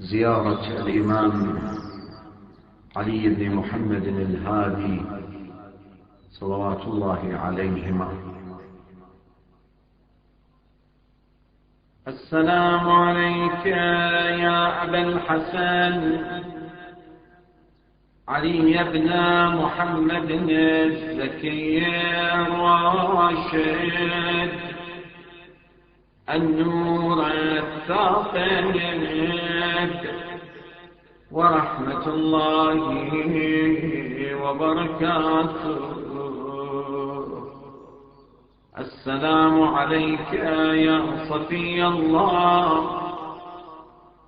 زيارة الإمام علي بن محمد الهادي صلوات الله عليهما. السلام عليك يا أبا الحسن علي بن محمد الزكي الراشد النور الثاقب ورحمة الله وبركاته. السلام عليك يا صفي الله،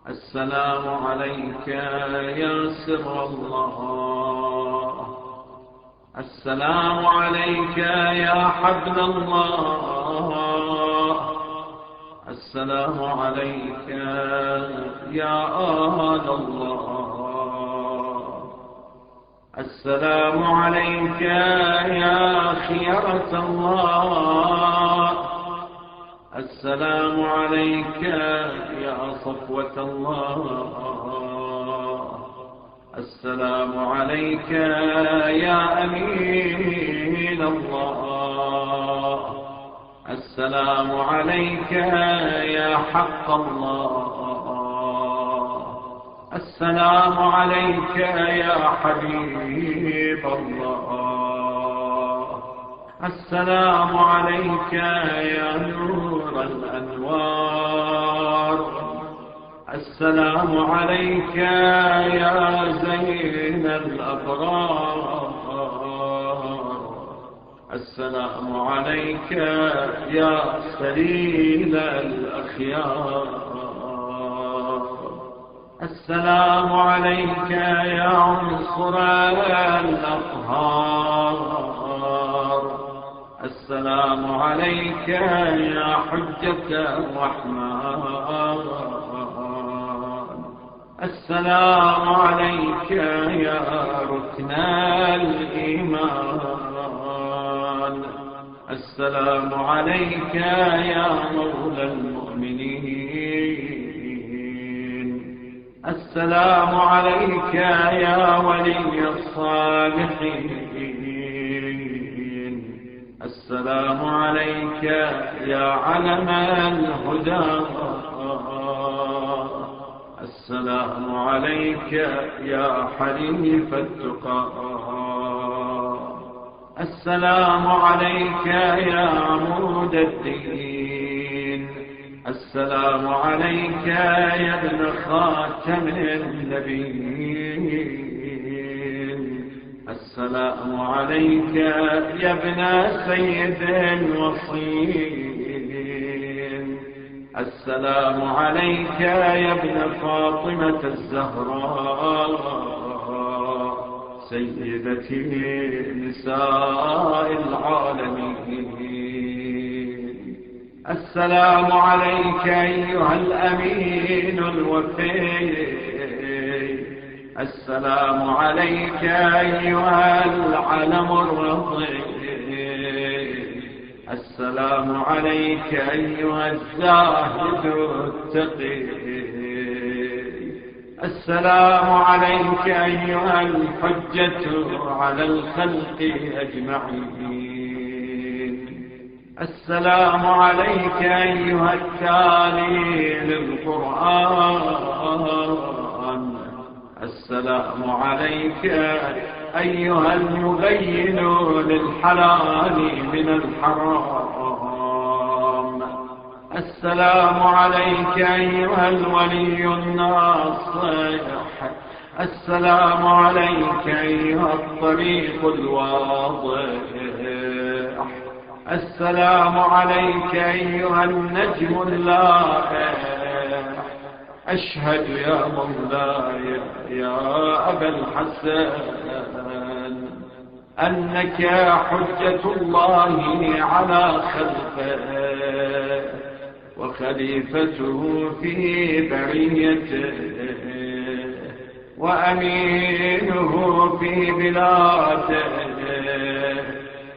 السلام عليك يا سر الله، السلام عليك يا حبل الله، السلام عليك يا آل الله، السلام عليك يا خيرة الله، السلام عليك يا صفوة الله، السلام عليك يا أمين الله، السلام عليك يا حق الله، السلام عليك يا حبيب الله، السلام عليك يا نور الأنوار، السلام عليك يا زين الأبرار، السلام عليك يا سليل الأخيار، السلام عليك يا عنصر الأطهار، السلام عليك يا حجة الرحمن، السلام عليك يا ركن الإيمان، السلام عليك يا مولى المؤمنين، السلام عليك يا ولي الصالحين، السلام عليك يا علم الهدى، السلام عليك يا حليف التقى، السلام عليك يا عمود الدين، السلام عليك يا ابن خاتم النبيين، السلام عليك يا ابن سيد الوصيين، السلام عليك يا ابن فاطمة الزهراء سيدتي نساء العالمين، السلام عليك أيها الأمين الوفي، السلام عليك أيها العلم الرضي، السلام عليك أيها الزاهد التقي، السلام عليك أيها الحجة على الخلق أجمعين، السلام عليك أيها التالي للقرآن، السلام عليك أيها المبين للحلال من الحرام، السلام عليك أيها الولي الناصح، السلام عليك أيها الطريق الواضح، السلام عليك أيها النجم اللائح، أشهد يا مولاي يا أبا الحسن أنك حجة الله على خلقه وخليفته في بريته وأمينه في بلاده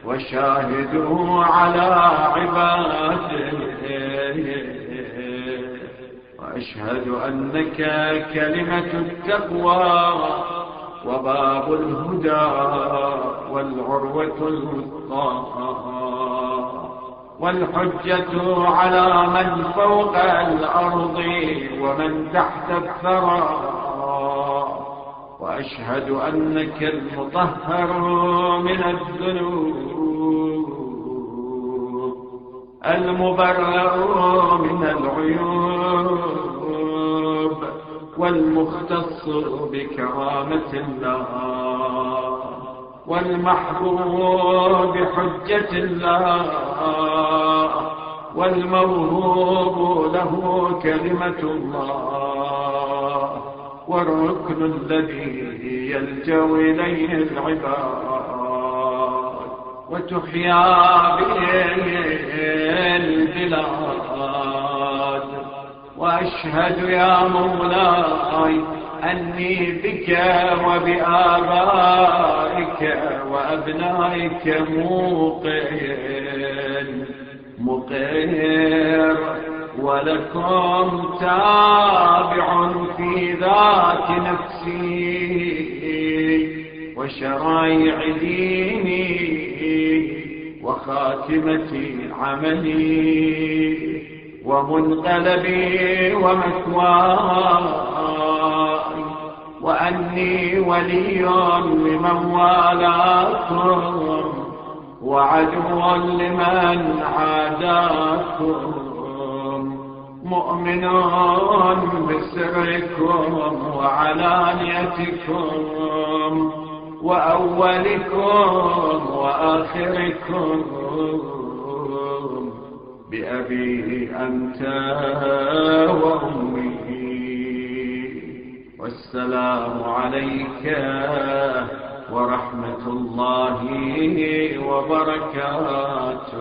وشاهده على عباده وأشهد أنك كلمة التقوى وباب الهدى والعروة الوثقى والحجة على من فوق الأرض ومن تحت الثرى. وأشهد أنك المطهر من الذنوب المبرأ من العيوب والمختص بكرامة الله والمحبوب بحجة الله والموهوب له كلمة الله والركن الذي يلجأ إليه العباد وتحيا به البلاد. وأشهد يا مولاي أني بك وبآبائك وأبنائك مقر ولكم تابع في ذات نفسي وشرائع ديني وخاتمة عملي ومنقلبي ومثواي وأني ولي لمن والاكم وعدو لمن عاداكم مؤمن بسركم وعلانيتكم وأولكم وآخركم بأبي أنت وأمي. والسلام عليك ورحمة الله وبركاته.